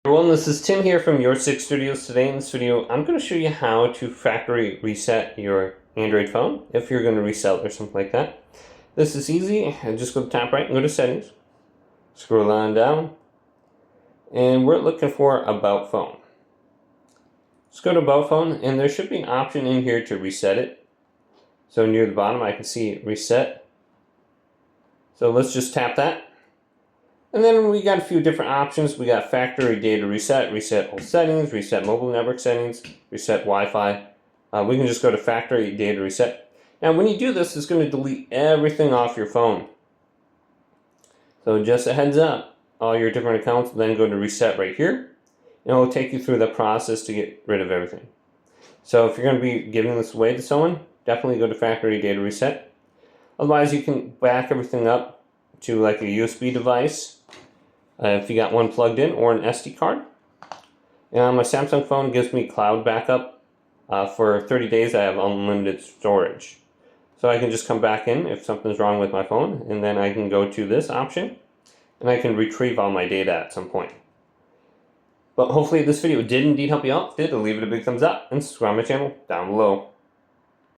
Everyone, this is Tim here from Your Six Studios. Today in this video, I'm going to show you how to factory reset your Android phone if you're going to resell it or something like that. This is easy. Just go to top right and go to settings. Scroll on down. And we're looking for About Phone. Let's go to About Phone, and there should be an option in here to reset it. So near the bottom, I can see Reset. So let's just tap that. And then we got a few different options. We got factory data reset, reset all settings, reset mobile network settings, reset Wi-Fi. We can just go to factory data reset. Now when you do this, it's going to delete everything off your phone. So just a heads up, all your different accounts, then go to reset right here. And it will take you through the process to get rid of everything. So if you're going to be giving this away to someone, definitely go to factory data reset. Otherwise you can back everything up to like a USB device. If you got one plugged in, or an SD card. And on my Samsung phone, it gives me cloud backup. For 30 days, I have unlimited storage. So I can just come back in if something's wrong with my phone, and then I can go to this option, and I can retrieve all my data at some point. But hopefully this video did indeed help you out. If it did, leave it a big thumbs up, and subscribe to my channel down below.